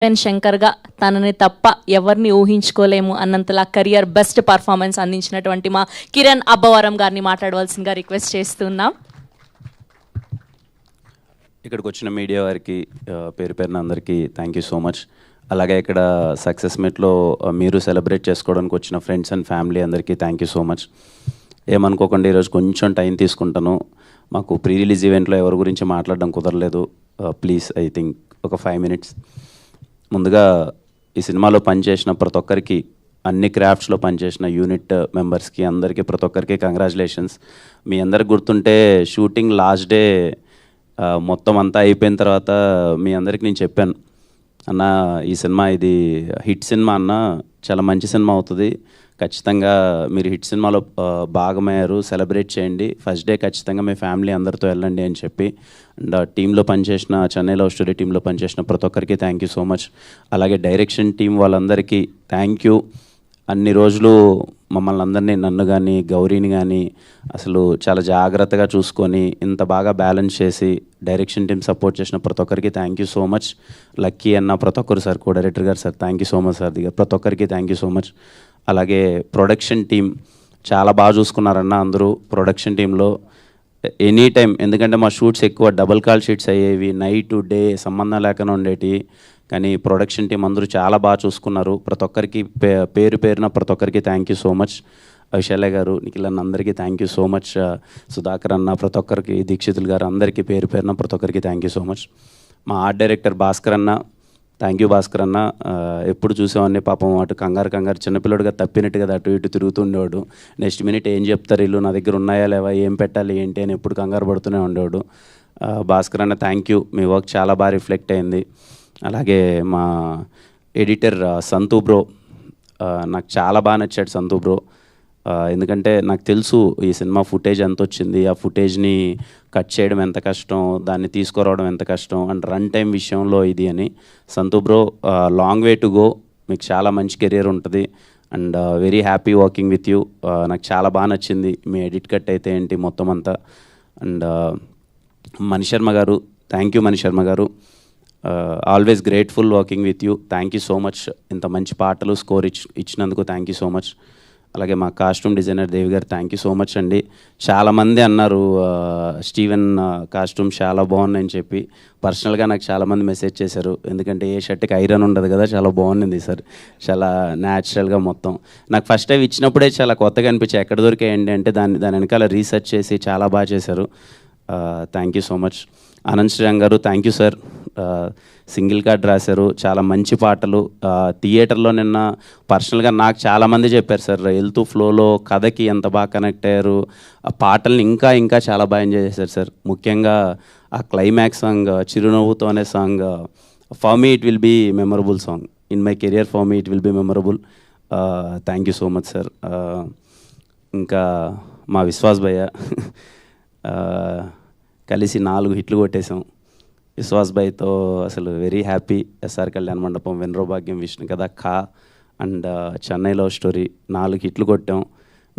శంకర్గా తనని తప్ప ఎవరిని ఊహించుకోలేము అన్నంతలా కెరియర్ బెస్ట్ పర్ఫార్మెన్స్ అందించినటువంటి మా కిరణ్ అబ్బవరం గారిని మాట్లాడవలసిందిగా రిక్వెస్ట్ చేస్తున్నాం. ఇక్కడికి వచ్చిన మీడియా వారికి పేరు పేరున అందరికీ థ్యాంక్ యూ సో మచ్. అలాగే ఇక్కడ సక్సెస్ మీట్లో మీరు సెలబ్రేట్ చేసుకోవడానికి వచ్చిన ఫ్రెండ్స్ అండ్ ఫ్యామిలీ అందరికీ థ్యాంక్ యూ సో మచ్. ఏమనుకోకుండా ఈరోజు కొంచెం టైం తీసుకుంటాను. మాకు ప్రీ రిలీజ్ ఈవెంట్లో ఎవరి గురించి మాట్లాడడం కుదరలేదు. ప్లీజ్ ఐ థింక్ ఒక 5 minutes. ముందుగా ఈ సినిమాలో పనిచేసిన ప్రతి ఒక్కరికి, అన్ని క్రాఫ్ట్స్లో పనిచేసిన యూనిట్ మెంబర్స్కి అందరికీ ప్రతి ఒక్కరికి కంగ్రాచులేషన్స్. మీ అందరికి గుర్తుంటే షూటింగ్ లాస్ట్ డే మొత్తం అంతా అయిపోయిన తర్వాత మీ అందరికి నేను చెప్పాను, అన్న ఈ సినిమా ఇది హిట్ సినిమా అన్న, చాలా మంచి సినిమా అవుతుంది, ఖచ్చితంగా మీరు హిట్ సినిమాలో భాగమయ్యారు, సెలబ్రేట్ చేయండి, ఫస్ట్ డే ఖచ్చితంగా మీ ఫ్యామిలీ అందరితో వెళ్ళండి అని చెప్పి. అండ్ టీంలో పనిచేసిన, చెన్నై లవ్ స్టోరీ టీంలో పనిచేసిన ప్రతి ఒక్కరికి థ్యాంక్ యూ సో మచ్. అలాగే డైరెక్షన్ టీం వాళ్ళందరికీ థ్యాంక్ యూ. అన్ని రోజులు మమ్మల్ని అందరినీ, నన్ను కానీ గౌరీని కానీ అసలు చాలా జాగ్రత్తగా చూసుకొని ఇంత బాగా బ్యాలెన్స్ చేసి డైరెక్షన్ టీం సపోర్ట్ చేసిన ప్రతి ఒక్కరికి thank you so much. Lucky అన్న ప్రతి ఒక్కరు సార్, కో డైరెక్టర్ గారు sir thank you so much sir, దిగా ప్రతి ఒక్కరికి థ్యాంక్ యూ సో మచ్. అలాగే ప్రొడక్షన్ టీం చాలా బాగా చూసుకున్నారన్న అందరూ ప్రొడక్షన్ టీంలో ఎనీ టైం. ఎందుకంటే మా షూట్స్ ఎక్కువ డబుల్ కాల్ షీట్స్ అయ్యేవి, నైట్ డే సంబంధం లేకుండా ఉండేవి, కానీ ప్రొడక్షన్ టీం అందరూ చాలా బాగా చూసుకున్నారు. ప్రతి ఒక్కరికి పేరు పేరున ప్రతి ఒక్కరికి థ్యాంక్ యూ సో మచ్. విశాలయ్య గారు, నిఖిల్ అన్న అందరికీ thank you so much. Sudhakar అన్న, ప్రతి ఒక్కరికి, దీక్షితులు గారు అందరికీ పేరు పేరున ప్రతి ఒక్కరికి థ్యాంక్ యూ సో మచ్. మా ఆర్ట్ డైరెక్టర్ భాస్కర్ అన్న, థ్యాంక్ యూ భాస్కర్ అన్న. ఎప్పుడు చూసేవాడిని పాపం అటు కంగారు చిన్నపిల్లడిగా తప్పినట్టుగా అటు ఇటు తిరుగుతూ ఉండేవాడు. నెక్స్ట్ మినిట్ ఏం చెప్తారు వీళ్ళు, నా దగ్గర ఉన్నాయా లేవా, ఏం పెట్టాలి ఏంటి అని ఎప్పుడు కంగారు పడుతూనే ఉండేవాడు. భాస్కర్ అన్న థ్యాంక్ యూ, మీ వర్క్ చాలా బాగా రిఫ్లెక్ట్ అయింది. అలాగే మా ఎడిటర్ సంతు బ్రో, నాకు చాలా బాగా నచ్చాడు సంతు బ్రో. ఎందుకంటే నాకు తెలుసు ఈ సినిమా ఫుటేజ్ ఎంత వచ్చింది, ఆ ఫుటేజ్ని కట్ చేయడం ఎంత కష్టం, దాన్ని తీసుకురావడం ఎంత కష్టం, అండ్ రన్ టైం విషయంలో ఇది అని. సంతు bro, long way to go, మీకు చాలా మంచి కెరియర్ ఉంటుంది and very happy working with you. నాకు చాలా బాగా నచ్చింది మీ ఎడిట్ కట్ అయితే ఏంటి మొత్తం అంతా. అండ్ మణిశర్మ గారు, థ్యాంక్ యూ మణిశర్మ గారు, always grateful working with you, thank you so much. ఇంత మంచి పాటలు స్కోర్ ఇచ్చినందుకు థ్యాంక్ యూ సో మచ్. అలాగే మా కాస్ట్యూమ్ డిజైనర్ దేవి గారు థ్యాంక్ యూ సో మచ్ అండి. చాలామంది అన్నారు స్టీవెన్ కాస్ట్యూమ్ చాలా బాగుందని చెప్పి. పర్సనల్గా నాకు చాలామంది మెసేజ్ చేశారు, ఎందుకంటే ఏ షర్ట్కి ఐరన్ ఉండదు కదా, చాలా బాగుంది సార్, చాలా న్యాచురల్గా మొత్తం. నాకు ఫస్ట్ టైం ఇచ్చినప్పుడే చాలా కొత్తగా అనిపించాయి, ఎక్కడ దొరికాయండి అంటే దాని వెనకాల రీసెర్చ్ చేసి చాలా బాగా చేశారు. Thank you so much. Anand Sriram గారు thank you sir, single card రాశారు, చాలా మంచి పాటలు. థియేటర్లో నిన్న పర్సనల్గా నాకు చాలామంది చెప్పారు సార్, వెళ్తూ ఫ్లోలో కథకి ఎంత బాగా కనెక్ట్ అయ్యారు, ఆ పాటల్ని ఇంకా ఇంకా చాలా బాగా ఎంజాయ్ చేశారు సార్. ముఖ్యంగా ఆ క్లైమాక్స్ సాంగ్, చిరునవ్వుతో అనే song, for me it will be memorable song in my career, for me it will be memorable. Thank you so much sir. ఇంకా మా విశ్వాస్ భయ్య, కలిసి 4 హిట్లు కొట్టేశాం విశ్వాస్ భాయ్తో, అసలు వెరీ హ్యాపీ. ఎస్ఆర్ కళ్యాణ మండపం, వెన్రో భాగ్యం, విష్ణు కథ, ఖా అండ్ చెన్నై లవ్ స్టోరీ 4 హిట్లు కొట్టాం.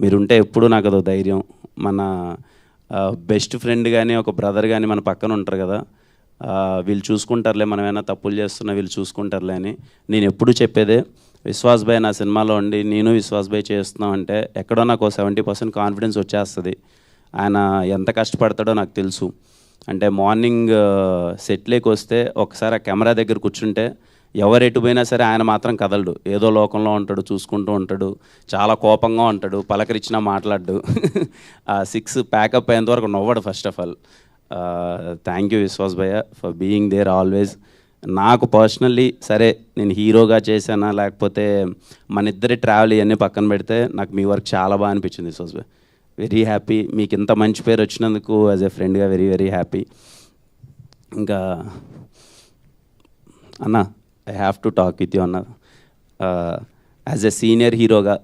మీరుంటే ఎప్పుడు నాకు అదో ధైర్యం. మన బెస్ట్ ఫ్రెండ్ కానీ ఒక బ్రదర్ కానీ మన పక్కన ఉంటారు కదా, వీళ్ళు చూసుకుంటారులే, మనం ఏమైనా తప్పులు చేస్తున్నా వీళ్ళు చూసుకుంటారులే అని నేను ఎప్పుడు చెప్పేదే. విశ్వాస్ భాయ్ నా సినిమాలో ఉండి నేను విశ్వాస్ భాయ్ చేస్తున్నాం అంటే ఎక్కడో నాకు 70% కాన్ఫిడెన్స్ వచ్చేస్తుంది. ఆయన ఎంత కష్టపడతాడో నాకు తెలుసు. అంటే మార్నింగ్ సెట్లోకి వస్తే ఒకసారి ఆ కెమెరా దగ్గర కూర్చుంటే ఎవరు ఎటు పోయినా సరే ఆయన మాత్రం కదలడు, ఏదో లోకంలో ఉంటాడు, చూసుకుంటూ ఉంటాడు, చాలా కోపంగా ఉంటాడు, పలకరించినా మాట్లాడు. ఆ 6 ప్యాకప్ అయ్యేంతవరకు నవ్వడు first of all. Thank you Vishwas bhaiya for being there always. నాకు పర్సనల్లీ సరే నేను హీరోగా చేశానా లేకపోతే మన ఇద్దరి ట్రావెల్ ఇవన్నీ పక్కన పెడితే నాకు మీ వర్క్ చాలా బాగా అనిపించింది విశ్వాస్ భయ్య. వెరీ హ్యాపీ, మీకు ఇంత మంచి పేరు వచ్చినందుకు యాజ్ ఎ ఫ్రెండ్గా వెరీ వెరీ హ్యాపీ. ఇంకా అన్న, I have to talk with you అన్న. యాజ్ ఎ సీనియర్ హీరోగా,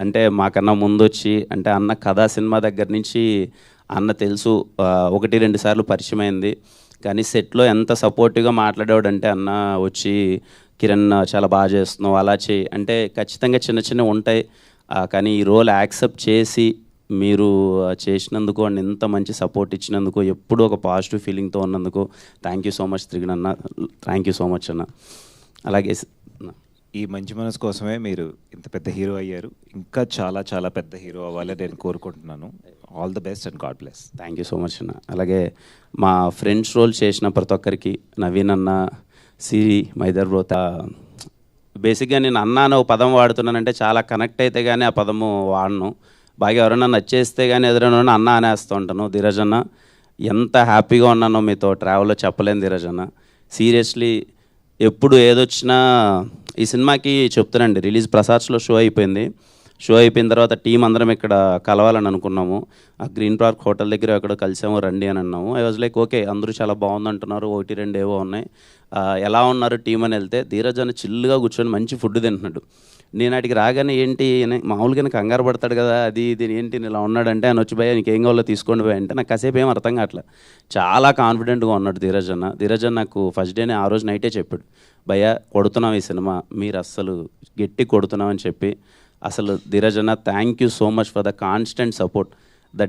అంటే మాకన్నా ముందు వచ్చి, అంటే అన్న కథా సినిమా దగ్గర నుంచి అన్న తెలుసు, 1-2 సార్లు పరిచయం అయింది, కానీ సెట్లో ఎంత సపోర్టివ్గా మాట్లాడేవాడు అంటే అన్న వచ్చి కిరణ్ చాలా బాగా చేస్తున్నావు అలా చేయి అంటే, ఖచ్చితంగా చిన్న చిన్నవి ఉంటాయి, కానీ ఈ రోల్ యాక్సెప్ట్ చేసి మీరు చేసినందుకు అండ్ ఇంత మంచి సపోర్ట్ ఇచ్చినందుకు, ఎప్పుడూ ఒక పాజిటివ్ ఫీలింగ్తో ఉన్నందుకు థ్యాంక్ యూ సో మచ్ త్రిగణ్ అన్న, థ్యాంక్ యూ సో మచ్ అన్న. అలాగే ఈ మంచి మనసు కోసమే మీరు ఇంత పెద్ద హీరో అయ్యారు. ఇంకా చాలా చాలా పెద్ద హీరో అవ్వాలని నేను కోరుకుంటున్నాను. All the best and God bless. Thank you so much అన్న. అలాగే మా ఫ్రెండ్స్ రోల్ చేసిన ప్రతి ఒక్కరికి, నవీన్ అన్న, సిరి, మైదర్ బ్రో, బేసిక్గా నేను అన్న అనే ఒక పదం వాడుతున్నానంటే చాలా కనెక్ట్ అయితే కానీ ఆ పదము వాడను. బాగా ఎవరైనా నచ్చేస్తే కానీ ఎదురైనా అన్న అనేస్తూ ఉంటాను. ధీరజ్ అన్న, ఎంత హ్యాపీగా ఉన్నానో మీతో ట్రావెల్లో చెప్పలేను ధీరజ్ అన్న. సీరియస్లీ ఎప్పుడు ఏదొచ్చినా ఈ సినిమాకి చెప్తానండి, రిలీజ్ ప్రసాద్స్లో షో అయిపోయింది. షో అయిపోయిన తర్వాత టీం అందరం ఇక్కడ కలవాలని అనుకున్నాము. ఆ గ్రీన్ పార్క్ హోటల్ దగ్గర ఎక్కడో కలిసాము, రండి అని అన్నాము. ఐ వాజ్ లైక్ ఓకే, అందరూ చాలా బాగుంది అంటున్నారు, 1-2 ఏవో ఉన్నాయి, ఎలా ఉన్నారు టీం అని వెళ్తే ధీరజ్ అని చిల్లుగా కూర్చొని మంచి ఫుడ్ తింటున్నాడు. నేను అడిగి రాగానే ఏంటి మామూలుగా కంగారు పడతాడు కదా, అది ఇది ఏంటి ఇలా ఉన్నాడంటే ఆయన వచ్చి భయ్యా నీకేం కావాలో తీసుకోండి భయ్య అంటే నాకు కాసేపు ఏం అర్థం కావట్లే. చాలా కాన్ఫిడెంట్గా ఉన్నాడు ధీరజ్ అన్న. ధీరజ్ అన్న నాకు ఫస్ట్ డేనే ఆ రోజు నైటే చెప్పాడు, భయ్యా కొడుతున్నాం ఈ సినిమా, మీరు అస్సలు గట్టి కొడుతున్నామని చెప్పి. అసలు ధీరజ్ అన్న thank you so much for the constant support. The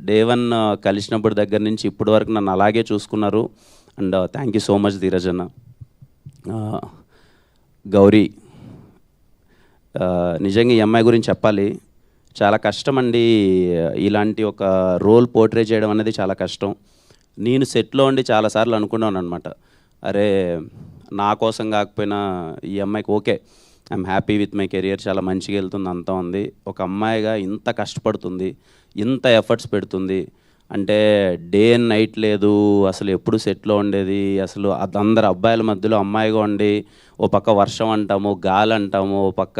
day one కలిసినప్పుడు దగ్గర నుంచి ఇప్పటి వరకు నన్ను అలాగే చూసుకున్నారు. And thank you so much Dheeraj అన్న. గౌరీ, నిజంగా ఈ అమ్మాయి గురించి చెప్పాలి, చాలా కష్టం అండి. ఇలాంటి ఒక రోల్ పోర్ట్రే చేయడం అనేది చాలా కష్టం. నేను సెట్లో ఉండి చాలాసార్లు అనుకున్నాను అనమాట, అరే నా కోసం కాకపోయినా ఈ అమ్మాయికి okay, I'm happy with my career, చాలా మంచిగా వెళ్తుంది, అంతా ఉంది. ఒక అమ్మాయిగా ఇంత కష్టపడుతుంది, ఇంత ఎఫర్ట్స్ పెడుతుంది అంటే డే అండ్ నైట్ లేదు, అసలు ఎప్పుడు సెట్లో ఉండేది. అసలు అందరు అబ్బాయిల మధ్యలో అమ్మాయిగా ఉండి ఓ పక్క వర్షం అంటాము, గాలి అంటాము, ఓ పక్క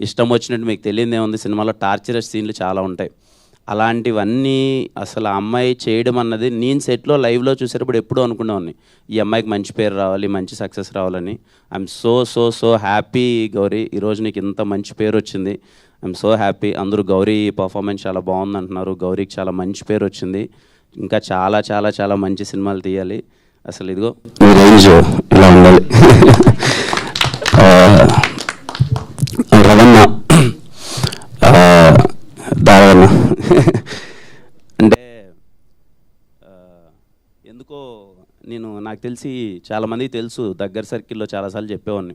ఇష్టం వచ్చినట్టు మీకు తెలియదే ఉంది, సినిమాలో టార్చరస్ సీన్లు చాలా ఉంటాయి. అలాంటివన్నీ అసలు ఆ అమ్మాయి చేయడం అన్నది నేను సెట్లో లైవ్లో చూసేటప్పుడు ఎప్పుడూ అనుకునేవాడిని, ఈ అమ్మాయికి మంచి పేరు రావాలి, మంచి సక్సెస్ రావాలని. ఐఎమ్ సో హ్యాపీ గౌరీ, ఈరోజు నీకు ఇంత మంచి పేరు వచ్చింది. I'm so happy. అందరూ గౌరీ పర్ఫార్మెన్స్ చాలా బాగుంది అంటున్నారు. గౌరీకి చాలా మంచి పేరు వచ్చింది. ఇంకా చాలా చాలా చాలా మంచి సినిమాలు తీయాలి. అసలు ఇదిగో రేంజ్ ఇలా ఉండాలి. రవణ, దావన్న అంటే ఎందుకో నాకు తెలిసి చాలామందికి తెలుసు, దగ్గర సర్కిల్లో చాలాసార్లు చెప్పేవాడిని,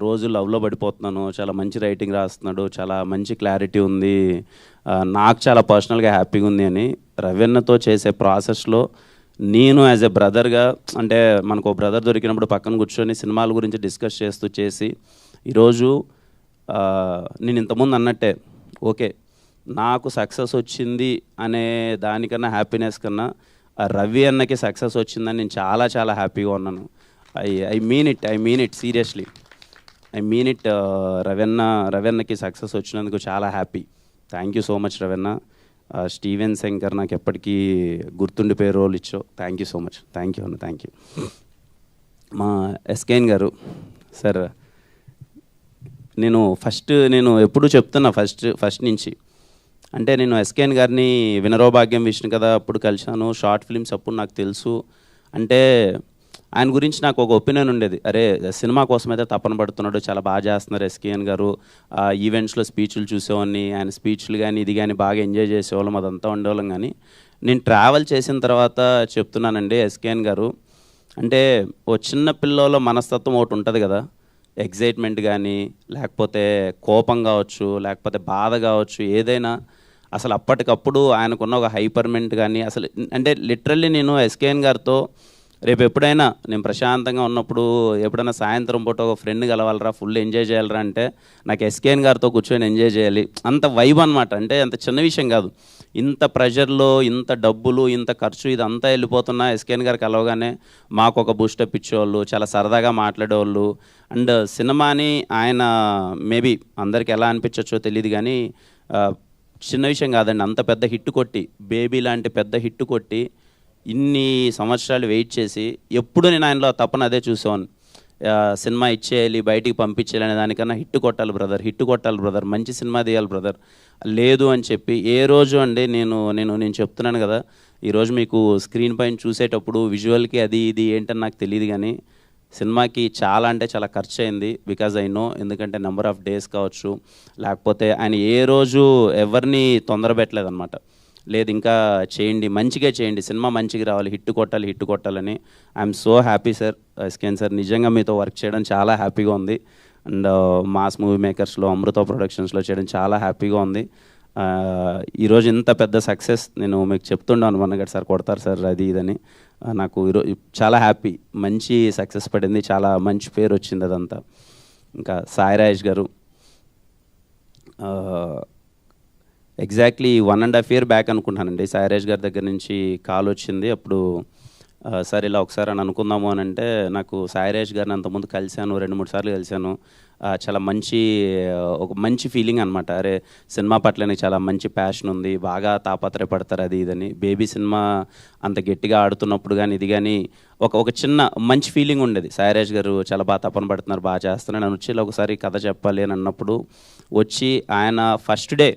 రోజు లవ్లో పడిపోతున్నాను, చాలా మంచి రైటింగ్ రాస్తున్నాడు, చాలా మంచి క్లారిటీ ఉంది, నాకు చాలా పర్సనల్గా హ్యాపీగా ఉంది అని. రవీన్నతో చేసే ప్రాసెస్లో నేను యాజ్ ఎ బ్రదర్గా, అంటే మనకు ఒక బ్రదర్ దొరికినప్పుడు పక్కన కూర్చొని సినిమాల గురించి డిస్కస్ చేసి ఈరోజు నేను ఇంతకుముందు అన్నట్టే ఓకే, నాకు సక్సెస్ వచ్చింది అనే దానికన్నా హ్యాపీనెస్ కన్నా రవి అన్నకి సక్సెస్ వచ్చిందని నేను చాలా చాలా హ్యాపీగా ఉన్నాను. I mean it seriously, I mean it. రవన్నకి సక్సెస్ వచ్చినందుకు చాలా happy. Thank you so much Ravanna. Steven Shankar నాకు ఎప్పటికీ గుర్తుండిపోయే రోల్ ఇచ్చావు. Thank you so much. Thank you anna, thank you. మా ఎస్కేఎన్ గారు సార్, నేను ఎప్పుడూ చెప్తున్నా ఫస్ట్ నుంచి, అంటే నేను ఎస్కేఎన్ గారిని వినరో భాగ్యం విష్ణు కదా అప్పుడు కలిశాను, షార్ట్ ఫిల్మ్స్ అప్పుడు నాకు తెలుసు. అంటే ఆయన గురించి నాకు ఒక ఒపీనియన్ ఉండేది, అరే సినిమా కోసం అయితే తపన పడుతున్నాడు, చాలా బాగా చేస్తున్నారు ఎస్కేఎన్ గారు. ఈవెంట్స్లో స్పీచ్లు చూసేవాడిని, ఆయన స్పీచ్లు కానీ ఇది కానీ బాగా ఎంజాయ్ చేసేవాళ్ళం, అదంతా ఉండేవాళ్ళం. కానీ నేను ట్రావెల్ చేసిన తర్వాత చెప్తున్నానండి, ఎస్కేఎన్ గారు అంటే ఓ చిన్న పిల్లలో మనస్తత్వం ఒకటి ఉంటుంది కదా, ఎగ్జైట్మెంట్ కానీ లేకపోతే కోపం కావచ్చు, లేకపోతే బాధ కావచ్చు, ఏదైనా అసలు అప్పటికప్పుడు ఆయనకున్న ఒక హైపర్మెంట్ కానీ అసలు, అంటే లిటరల్లీ నేను ఎస్కేఎన్ గారితో రేపు ఎప్పుడైనా నేను ప్రశాంతంగా ఉన్నప్పుడు ఎప్పుడైనా సాయంత్రం పూట ఒక ఫ్రెండ్ కలవాలరా, ఫుల్ ఎంజాయ్ చేయాలరా అంటే నాకు ఎస్కేఎన్ గారితో కూర్చొని ఎంజాయ్ చేయాలి, అంత వైబ్ అనమాట. అంటే అంత చిన్న విషయం కాదు, ఇంత ప్రెషర్లో ఇంత డబ్బులు ఇంత ఖర్చు ఇదంతా వెళ్ళిపోతున్నా ఎస్కేఎన్ గారు కలవగానే మాకు ఒక బూస్టప్ ఇచ్చేవాళ్ళు, చాలా సరదాగా మాట్లాడేవాళ్ళు. అండ్ సినిమాని ఆయన మేబీ అందరికి ఎలా అనిపించవచ్చో తెలియదు కానీ చిన్న విషయం కాదండి, అంత పెద్ద హిట్ కొట్టి, బేబీ లాంటి పెద్ద హిట్ కొట్టి ఇన్ని సంవత్సరాలు వెయిట్ చేసి ఎప్పుడు నేను ఆయనలో తప్పని అదే చూసాను, సినిమా ఇచ్చేయాలి, బయటికి పంపించేయాలి అనే దానికన్నా హిట్ కొట్టాలి బ్రదర్, మంచి సినిమా తీయాలి బ్రదర్, లేదు అని చెప్పి ఏ రోజు అండి నేను చెప్తున్నాను కదా, ఈరోజు మీకు స్క్రీన్ పైన చూసేటప్పుడు విజువల్కి అది ఇది ఏంటని నాకు తెలియదు కానీ సినిమాకి చాలా అంటే చాలా ఖర్చు అయింది. బికాజ్ ఐ నో, ఎందుకంటే నెంబర్ ఆఫ్ డేస్ కావచ్చు, లేకపోతే ఆయన ఏ రోజు ఎవరిని తొందర పెట్టలేదన్నమాట. లేదు ఇంకా చేయండి, మంచిగా చేయండి, సినిమా మంచిగా రావాలి, హిట్ కొట్టాలని. I'm so happy sir. SKN sir, నిజంగా మీతో వర్క్ చేయడం చాలా హ్యాపీగా ఉంది. అండ్ మాస్ మూవీ మేకర్స్లో, అమృత ప్రొడక్షన్స్లో చేయడం చాలా హ్యాపీగా ఉంది. ఈరోజు ఇంత పెద్ద సక్సెస్ నేను మీకు చెప్తున్నాను, మొన్నగడ్ సార్ కొడతారు సార్ అది ఇదని. నాకు ఈరోజు చాలా హ్యాపీ, మంచి సక్సెస్ పడింది, చాలా మంచి పేరు వచ్చింది అదంతా. ఇంకా సాయి రాజేష్ గారు, ఎగ్జాక్ట్లీ 1.5 year బ్యాక్ అనుకుంటానండి, సాయి రాజేష్ గారి దగ్గర నుంచి కాల్ వచ్చింది. అప్పుడు సార్ ఇలా ఒకసారి అని అనుకుందాము అని అంటే, నాకు సాయి రాజేష్ గారిని అంతకుముందు కలిశాను, 2-3 సార్లు కలిశాను. చాలా ఒక మంచి ఫీలింగ్ అనమాట. అరే సినిమా పట్ల నాకు చాలా మంచి ప్యాషన్ ఉంది, బాగా తాపత్రయపడతారు అది ఇదని. బేబీ సినిమా అంత గట్టిగా ఆడుతున్నప్పుడు కానీ ఇది కానీ ఒక చిన్న మంచి ఫీలింగ్ ఉండేది. సాయిరాజ్ గారు చాలా బాగా తపన పడుతున్నారు, బాగా చేస్తున్నారు. నేను వచ్చి ఒకసారి కథ చెప్పాలి అని అన్నప్పుడు వచ్చి ఆయన ఫస్ట్ డే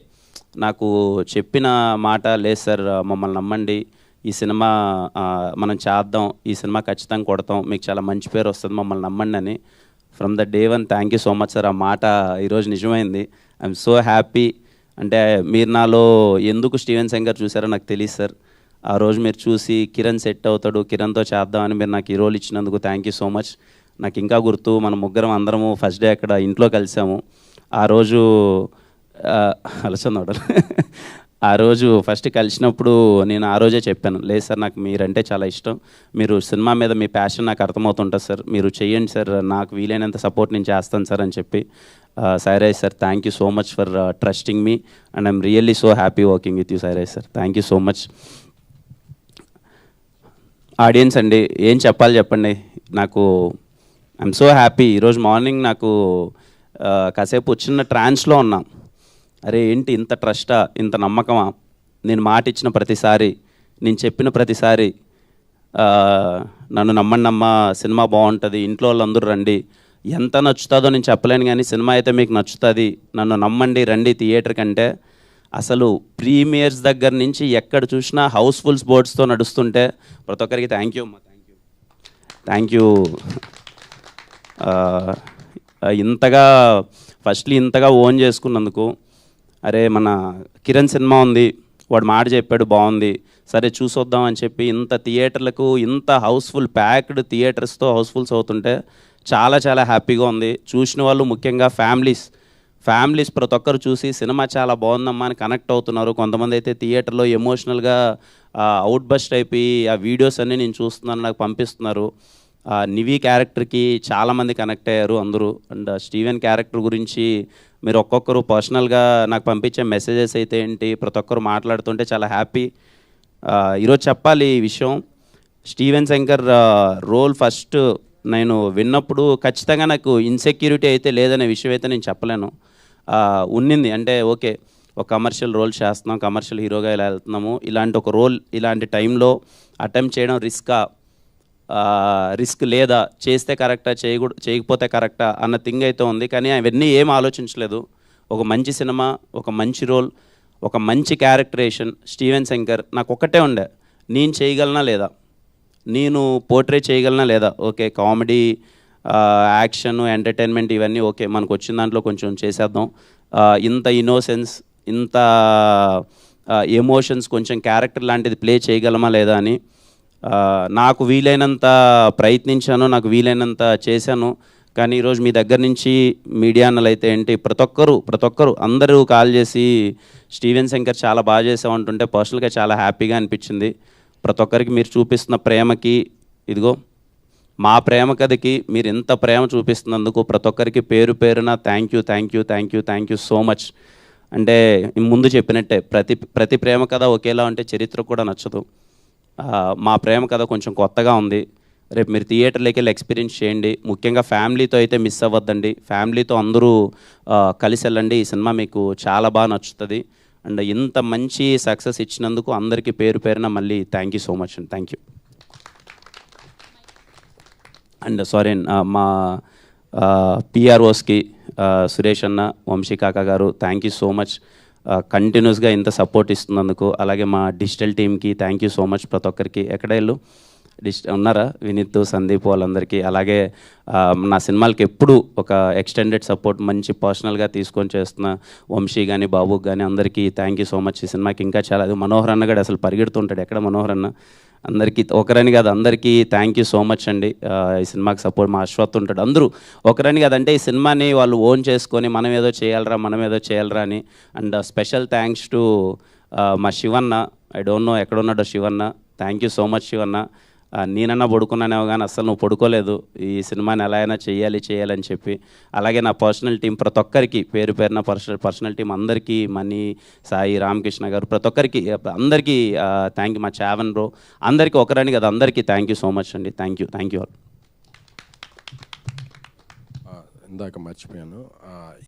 నాకు చెప్పిన మాట, లేదు సార్ మమ్మల్ని నమ్మండి, ఈ సినిమా మనం చేద్దాం, ఈ సినిమా ఖచ్చితంగా కొడతాం, మీకు చాలా మంచి పేరు వస్తుంది, మమ్మల్ని నమ్మండి అని. From the day one thank you so much sir. ఆ మాట ఈరోజు నిజమైంది. I'm so happy. అంటే మీరు నాలో ఎందుకు స్టీవెన్ శంకర్ చూసారో నాకు తెలియదు సార్. ఆ రోజు మీరు చూసి కిరణ్ సెట్ అవుతాడు, కిరణ్తో చేద్దామని మీరు నాకు ఈ రోల్ ఇచ్చినందుకు థ్యాంక్ యూ సో మచ్. నాకు ఇంకా గుర్తు, మన ముగ్గురం అందరము ఫస్ట్ డే అక్కడ ఇంట్లో కలిసాము. ఆ రోజు అలసందోడలు ఆ రోజు ఫస్ట్ కలిసినప్పుడు నేను ఆ రోజే చెప్పాను, లేదు సార్ నాకు మీరంటే చాలా ఇష్టం, మీరు సినిమా మీద మీ ప్యాషన్ నాకు అర్థమవుతుంటుంది సార్, మీరు చేయండి సార్, నాకు వీలైనంత సపోర్ట్ నేను చేస్తాను సార్ అని చెప్పి. Sairaj sir, thank you so much for trusting me and I'm really so happy working with you Sairaj sir. Thank you so much. Audience అండి, ఏం చెప్పాలి చెప్పండి. నాకు ఐఎమ్ సో హ్యాపీ. ఈరోజు మార్నింగ్ నాకు కాసేపు చిన్న ట్రాన్స్లో ఉన్నాం. అరే ఏంటి ఇంత ట్రస్టా, ఇంత నమ్మకమా, నేను మాట ఇచ్చిన ప్రతిసారి, నేను చెప్పిన ప్రతిసారి నన్ను నమ్మండి అమ్మా, సినిమా బాగుంటుంది, ఇంట్లో వాళ్ళందరూ రండి, ఎంత నచ్చుతుందో నేను చెప్పలేను కానీ సినిమా అయితే మీకు నచ్చుతుంది, నన్ను నమ్మండి, రండి థియేటర్ కంటే. అసలు ప్రీమియర్స్ దగ్గర నుంచి ఎక్కడ చూసినా హౌస్ఫుల్స్ బోర్డ్స్తో నడుస్తుంటే ప్రతి ఒక్కరికి థ్యాంక్ యూ అమ్మా, థ్యాంక్ యూ. ఇంతగా ఓన్ చేసుకున్నందుకు. అరే మన కిరణ్ సినిమా ఉంది, వాడు మాట చెప్పాడు బాగుంది, సరే చూసొద్దాం అని చెప్పి ఇంత థియేటర్లకు, ఇంత హౌస్ఫుల్ ప్యాక్డ్ థియేటర్స్తో హౌస్ఫుల్స్ అవుతుంటే చాలా చాలా హ్యాపీగా ఉంది. చూసిన వాళ్ళు ముఖ్యంగా ఫ్యామిలీస్ ప్రతి ఒక్కరు చూసి సినిమా చాలా బాగుందమ్మా అని కనెక్ట్ అవుతున్నారు. కొంతమంది అయితే థియేటర్లో ఎమోషనల్గా అవుట్ బస్ట్ అయిపోయి ఆ వీడియోస్ అన్నీ నేను చూస్తున్నాను నాకు పంపిస్తున్నారు. నివి క్యారెక్టర్కి చాలామంది కనెక్ట్ అయ్యారు అందరూ. అండ్ స్టీవెన్ క్యారెక్టర్ గురించి మీరు ఒక్కొక్కరు పర్సనల్గా నాకు పంపించే మెసేజెస్ అయితే ఏంటి, ప్రతి ఒక్కరు మాట్లాడుతుంటే చాలా హ్యాపీ. ఈరోజు చెప్పాలి ఈ విషయం, స్టీవెన్ శంకర్ రోల్ ఫస్ట్ నేను విన్నప్పుడు ఖచ్చితంగా నాకు ఇన్సెక్యూరిటీ అయితే లేదనే విషయం అయితే నేను చెప్పలేను. ఉన్నింది అంటే ఓకే, ఒక కమర్షియల్ రోల్ చేస్తున్నాం, కమర్షియల్ హీరోగా ఇలా వెళ్తున్నాము, ఇలాంటి ఒక రోల్ ఇలాంటి టైంలో అటెంప్ట్ చేయడం రిస్క్ లేదా, చేస్తే కరెక్టా చేయకపోతే కరెక్టా అన్న థింగ్ అయితే ఉంది. కానీ అవన్నీ ఏం ఆలోచించలేదు. ఒక మంచి సినిమా, ఒక మంచి రోల్, ఒక మంచి క్యారెక్టరేషన్, స్టీవెన్ శంకర్ నాకు ఒక్కటే ఉండే, నేను చేయగలనా లేదా, నేను పోర్ట్రే చేయగలనా లేదా. ఓకే కామెడీ, యాక్షన్, ఎంటర్టైన్మెంట్ ఇవన్నీ ఓకే, మనకు వచ్చిన దాంట్లో కొంచెం చేసేద్దాం. ఇంత ఇన్నోసెన్స్, ఇంత ఎమోషన్స్, కొంచెం క్యారెక్టర్ లాంటిది ప్లే చేయగలమా లేదా అని నాకు వీలైనంత ప్రయత్నించాను, నాకు వీలైనంత చేశాను. కానీ ఈరోజు మీ దగ్గర నుంచి మీడియా అన్నలు అయితే ఏంటి, ప్రతి ఒక్కరు అందరూ కాల్ చేసి స్టీవెన్ శంకర్ చాలా బాగా చేసామంటుంటే పర్సనల్గా చాలా హ్యాపీగా అనిపించింది. ప్రతి ఒక్కరికి మీరు చూపిస్తున్న ప్రేమకి, ఇదిగో మా ప్రేమ కథకి మీరు ఎంత ప్రేమ చూపిస్తున్నందుకు ప్రతి ఒక్కరికి పేరు పేరున థ్యాంక్ యూ సో మచ్. అంటే ముందు చెప్పినట్టే ప్రతి ప్రేమ కథ ఒకేలా ఉంటే చరిత్ర కూడా నచ్చదు. మా ప్రేమ కథ కొంచెం కొత్తగా ఉంది. రేపు మీరు థియేటర్లోకి వెళ్ళి ఎక్స్పీరియన్స్ చేయండి. ముఖ్యంగా ఫ్యామిలీతో అయితే మిస్ అవ్వద్దండి, ఫ్యామిలీతో అందరూ కలిసి వెళ్ళండి. ఈ సినిమా మీకు చాలా బాగా నచ్చుతుంది. అండ్ ఇంత మంచి సక్సెస్ ఇచ్చినందుకు అందరికీ పేరు పేరున మళ్ళీ థ్యాంక్ యూ సో మచ్ అండి. Thank you. అండ్ సారీ మా పిఆర్ఓస్కి సురేష్ అన్న, వంశీ కాకా గారు థ్యాంక్ యూ సో మచ్, కంటిన్యూస్గా ఇంత సపోర్ట్ ఇస్తున్నందుకు. అలాగే మా డిజిటల్ టీమ్కి థ్యాంక్ యూ సో మచ్. ప్రతి ఒక్కరికి ఎక్కడ వెళ్ళు ఉన్నారా వినీత్, సందీప్ వాళ్ళందరికీ. అలాగే నా సినిమాలకి ఎప్పుడు ఒక ఎక్స్టెండెడ్ సపోర్ట్ మంచి పర్సనల్గా తీసుకొని చేస్తున్న వంశీ కానీ బాబుకి కానీ అందరికీ థ్యాంక్ యూ సో మచ్. ఈ సినిమాకి ఇంకా చాలా మనోహర్ అన్న కూడా అసలు పరిగెడుతుంటాడు, ఎక్కడ మనోహర్ అన్న. అందరికీ ఒకరని కాదు అందరికీ థ్యాంక్ యూ సో మచ్ అండి. ఈ సినిమాకి సపోర్ట్ మా అశ్వత్ ఉంటాడు, అందరూ ఒకరని కాదు. అంటే ఈ సినిమాని వాళ్ళు ఓన్ చేసుకొని మనం ఏదో చేయాలరా అని. అండ్ స్పెషల్ థ్యాంక్స్ టు మా శివన్న. ఐ డోంట్ నో ఎక్కడున్నాడో Shivanna. Thank you so much Shivanna. నేనన్నా పడుకున్నానేమో కానీ అస్సలు నువ్వు పడుకోలేదు, ఈ సినిమాని ఎలా అయినా చేయాలని చెప్పి. అలాగే నా పర్సనల్ టీం ప్రతి ఒక్కరికి పేరు పేరున పర్సనల్ టీం అందరికీ, మనీ, సాయి, రామకృష్ణ గారు, ప్రతి ఒక్కరికి అందరికీ థ్యాంక్ యూ. మా చావన్ బ్రో అందరికీ ఒకరని కదా అందరికీ థ్యాంక్ యూ సో మచ్ అండి. Thank you all. ఇందాక మర్చిపోయాను,